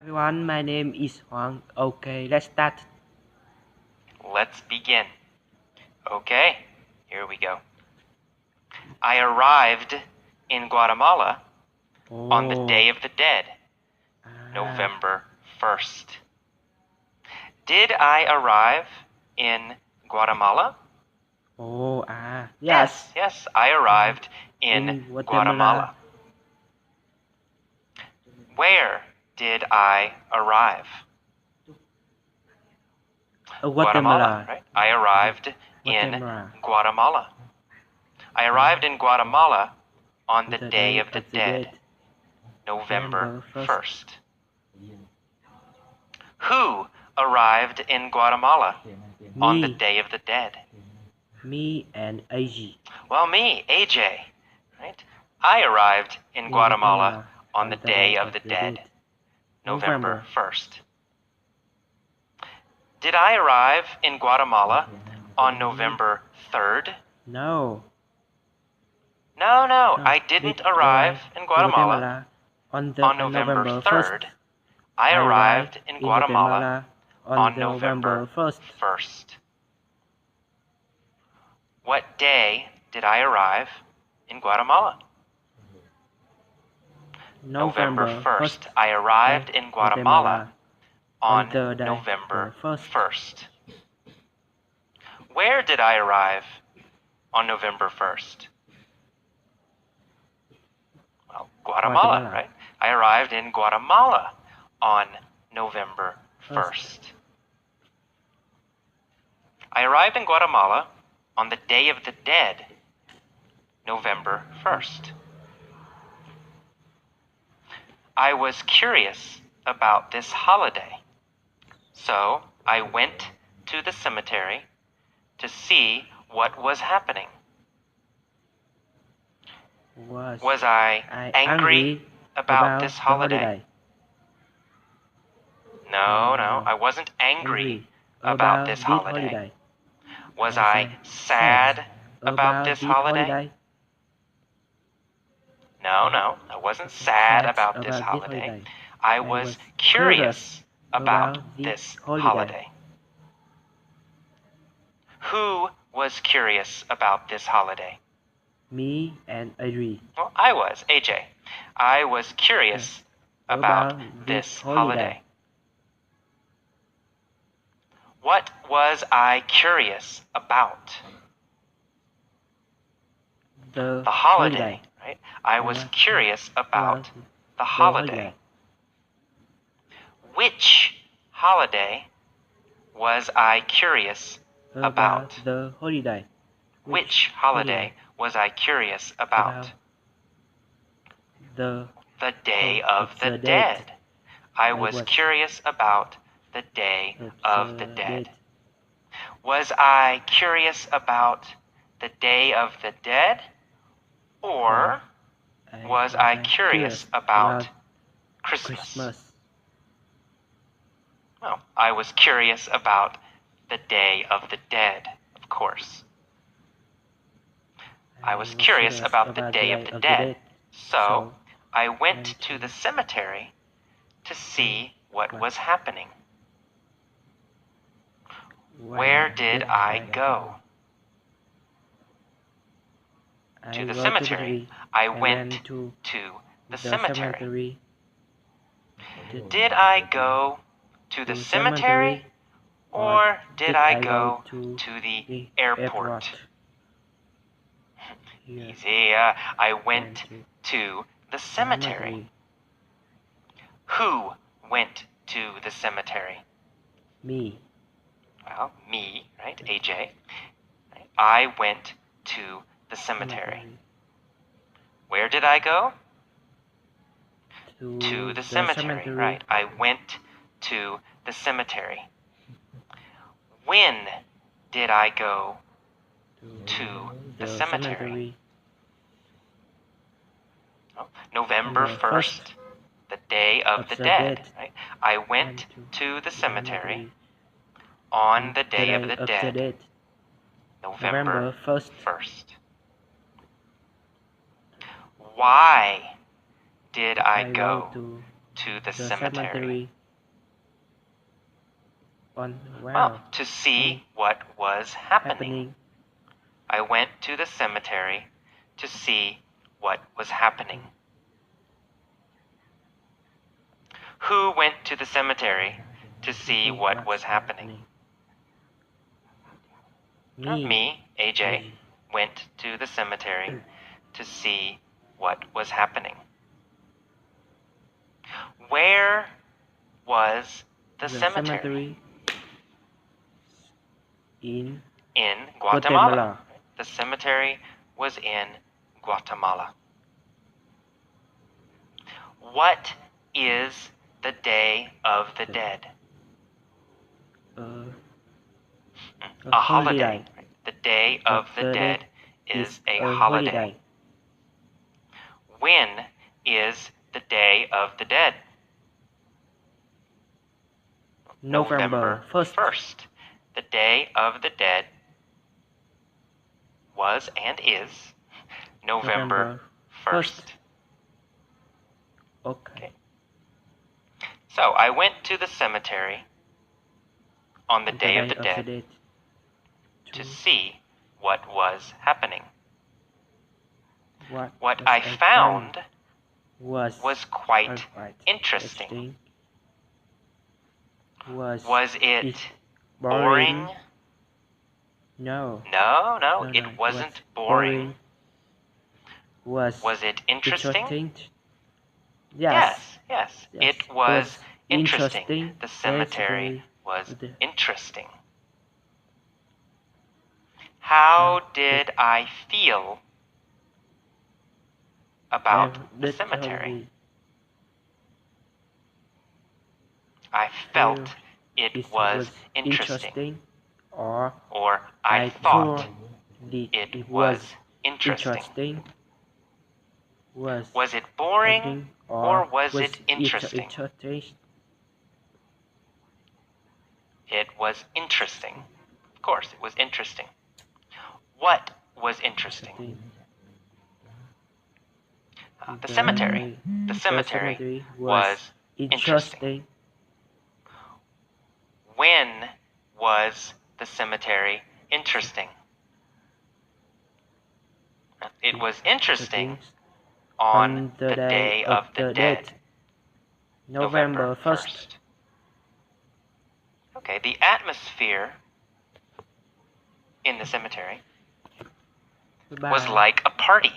Everyone, my name is Huang. Okay, let's start. Let's begin. Okay, here we go. I arrived in Guatemala on the Day of the Dead, November 1st. Did I arrive in Guatemala? Yes. Yes, I arrived in Guatemala. Where did I arrive? Guatemala, right? I arrived in Guatemala. I arrived in Guatemala on the Day of the Dead, November 1st. Who arrived in Guatemala on the Day of the Dead? Me and AJ. Well, me, AJ, right? I arrived in Guatemala on the Day of the Dead, November 1st. Did I arrive in Guatemala on November 3rd? No. No, I didn't arrive in Guatemala on November 3rd. I arrived in Guatemala on November 1st. What day did I arrive in Guatemala? November 1st. I arrived in Guatemala on November 1st. Where did I arrive on November 1st? Well, Guatemala, right? I arrived in Guatemala on November 1st. I arrived in Guatemala on the Day of the Dead, November 1st. I was curious about this holiday, so I went to the cemetery to see what was happening. Was I angry about this holiday? No, I wasn't angry about this holiday. Was I sad about this holiday? No, I wasn't sad about this holiday. I was curious about this holiday. Who was curious about this holiday? Me and AJ. Well, I was, AJ. I was curious about this holiday. What was I curious about? The holiday, right? I was curious about the holiday. Which holiday was I curious about? The holiday. Which holiday was I curious about? The Day of the Dead. I was curious about the Day of the Dead. Was I curious about the Day of the Dead? Or was I curious about Christmas? Well, I was curious about the Day of the Dead, of course. I was curious about the Day of the Dead, so I went to the cemetery to see what was happening. Where did I go? To the cemetery. I went to the cemetery. Did I go to the cemetery or did I go to the airport? Easy. I went to the cemetery. Who went to the cemetery? Me. Well, me, right? AJ. I went to the cemetery. Where did I go? To the cemetery, right? I went to the cemetery. When did I go to the cemetery? November 1st, the Day of the Dead, right? I went to the cemetery on the Day of the Dead, November 1st. Why did I go to the cemetery? On Well, wow. to see what was happening. Happening. I went to the cemetery to see what was happening. Who went to the cemetery to see what was happening? Me, AJ, went to the cemetery to see what was happening. Where was the cemetery? In Guatemala. The cemetery was in Guatemala. What is the Day of the Dead? A holiday. The Day of the Dead is a holiday. When is the Day of the Dead? November 1st. The Day of the Dead was and is November 1st. Okay. So I went to the cemetery on the Day of the Dead to see what was happening. What I found was quite interesting. Was it boring? No. No, it wasn't boring. Was it interesting? Yes. It was interesting. The cemetery was interesting. How did I feel about the cemetery? I felt it was interesting. Or I thought it was interesting. Was it boring or was it interesting? It was interesting. Of course, it was interesting. What was interesting? The cemetery. The cemetery was interesting. When was the cemetery interesting? It was interesting on the Day of the Dead, November 1st. Okay, the atmosphere in the cemetery was like a party.